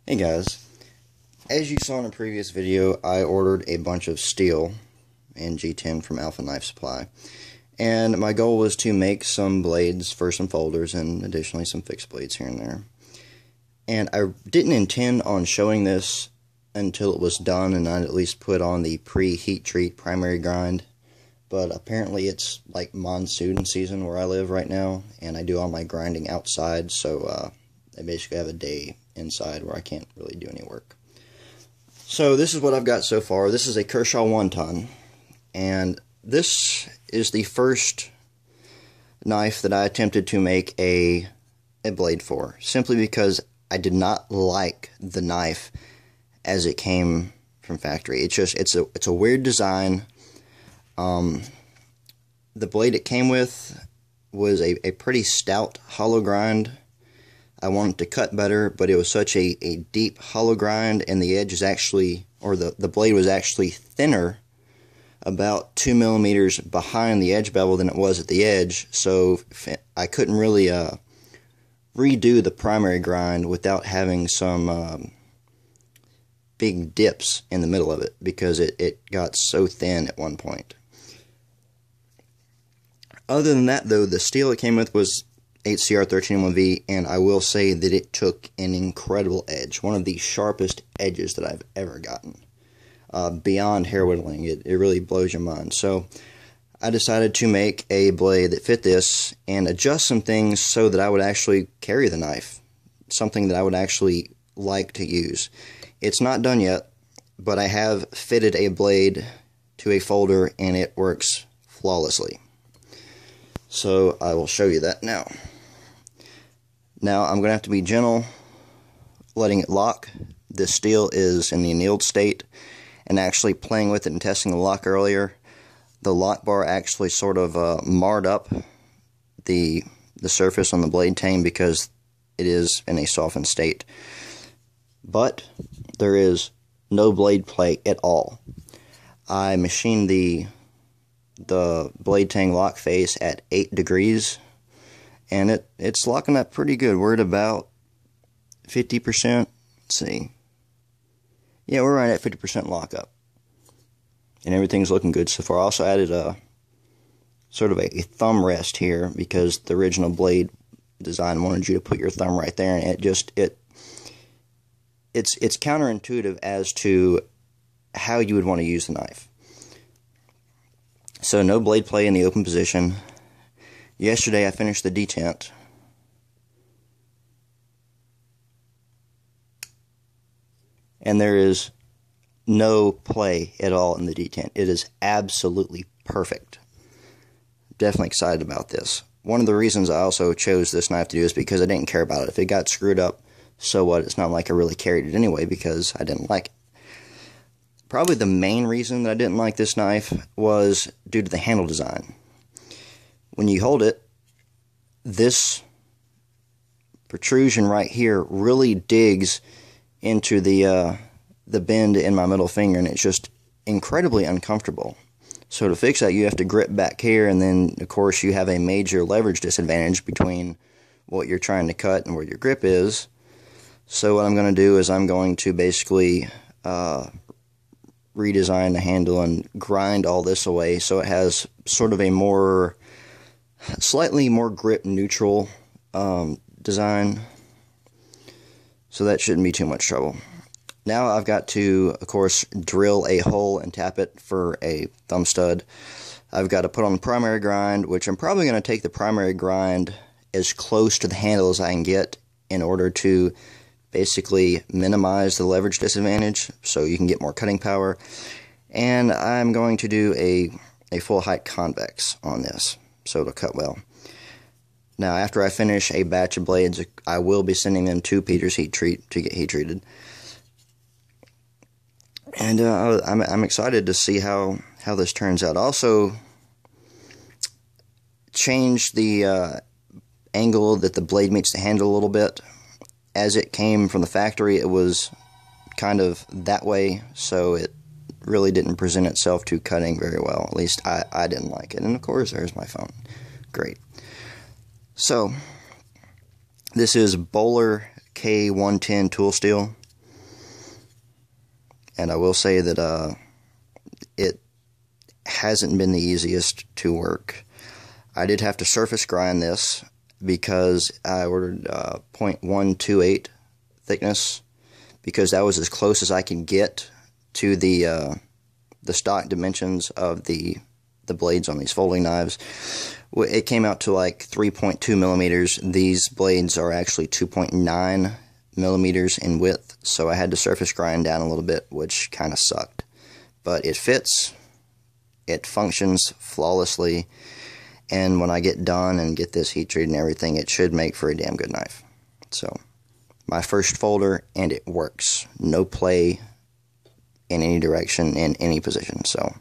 Hey guys, as you saw in a previous video, I ordered a bunch of steel and G10 from Alpha Knife Supply, and my goal was to make some blades for some folders and additionally some fixed blades here and there. And I didn't intend on showing this until it was done and I'd at least put on the pre-heat treat primary grind, but apparently it's like monsoon season where I live right now, and I do all my grinding outside, so I basically have a day inside where I can't really do any work. So this is what I've got so far. This is a Kershaw One Ton, and this is the first knife that I attempted to make a blade for, simply because I did not like the knife as it came from factory. It's a weird design. The blade it came with was a pretty stout hollow grind. I wanted to cut better, but it was such a deep hollow grind, and the edge is actually, or the blade was actually thinner, about 2 millimeters behind the edge bevel than it was at the edge, so I couldn't really redo the primary grind without having some big dips in the middle of it, because it got so thin at one point. Other than that, though, the steel it came with was HCR1301V, and I will say that it took an incredible edge, one of the sharpest edges that I've ever gotten, beyond hair whittling. It really blows your mind. So I decided to make a blade that fit this and adjust some things so that I would actually carry the knife, something that I would actually like to use. It's not done yet, but I have fitted a blade to a folder and it works flawlessly. So I will show you that now. Now I'm going to have to be gentle letting it lock. This steel is in the annealed state, and actually playing with it and testing the lock earlier, the lock bar actually sort of marred up the surface on the blade tang because it is in a softened state. But there is no blade play at all. I machined the blade tang lock face at 8 degrees, and it's locking up pretty good. We're at about 50%. Let's see. Yeah, we're right at 50% lockup, and everything's looking good so far. I also added a sort of a thumb rest here because the original blade design wanted you to put your thumb right there, and it's counterintuitive as to how you would want to use the knife. So no blade play in the open position. Yesterday I finished the detent. And there is no play at all in the detent. It is absolutely perfect. Definitely excited about this. One of the reasons I also chose this knife to do is because I didn't care about it. If it got screwed up, so what? It's not like I really carried it anyway because I didn't like it. Probably the main reason that I didn't like this knife was due to the handle design. When you hold it, this protrusion right here really digs into the bend in my middle finger, and it's just incredibly uncomfortable. So to fix that, you have to grip back here, and then of course you have a major leverage disadvantage between what you're trying to cut and where your grip is. So what I'm going to do is I'm going to basically redesign the handle and grind all this away so it has sort of a slightly more grip neutral design. So that shouldn't be too much trouble. Now I've got to, of course, drill a hole and tap it for a thumb stud. I've got to put on the primary grind, which I'm probably going to take the primary grind as close to the handle as I can get in order to basically minimize the leverage disadvantage so you can get more cutting power. And I'm going to do a full height convex on this so it'll cut well. Now after I finish a batch of blades, I will be sending them to Peter's heat treat to get heat treated. And I'm excited to see how this turns out. Also change the angle that the blade meets the handle a little bit. As it came from the factory, it was kind of that way, so it really didn't present itself to cutting very well. At least I didn't like it. And of course, there's my phone. Great. So, this is Bohler K110 tool steel. And I will say that it hasn't been the easiest to work. I did have to surface grind this because I ordered 0.128 thickness, because that was as close as I could get to the stock dimensions of the blades on these folding knives. It came out to like 3.2 millimeters. These blades are actually 2.9 millimeters in width, so I had to surface grind down a little bit, which kind of sucked. But it fits, it functions flawlessly, and when I get done and get this heat treated and everything, it should make for a damn good knife. So, my first folder, and it works. No play in any direction, in any position. So,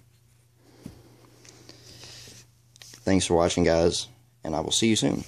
thanks for watching, guys, and I will see you soon.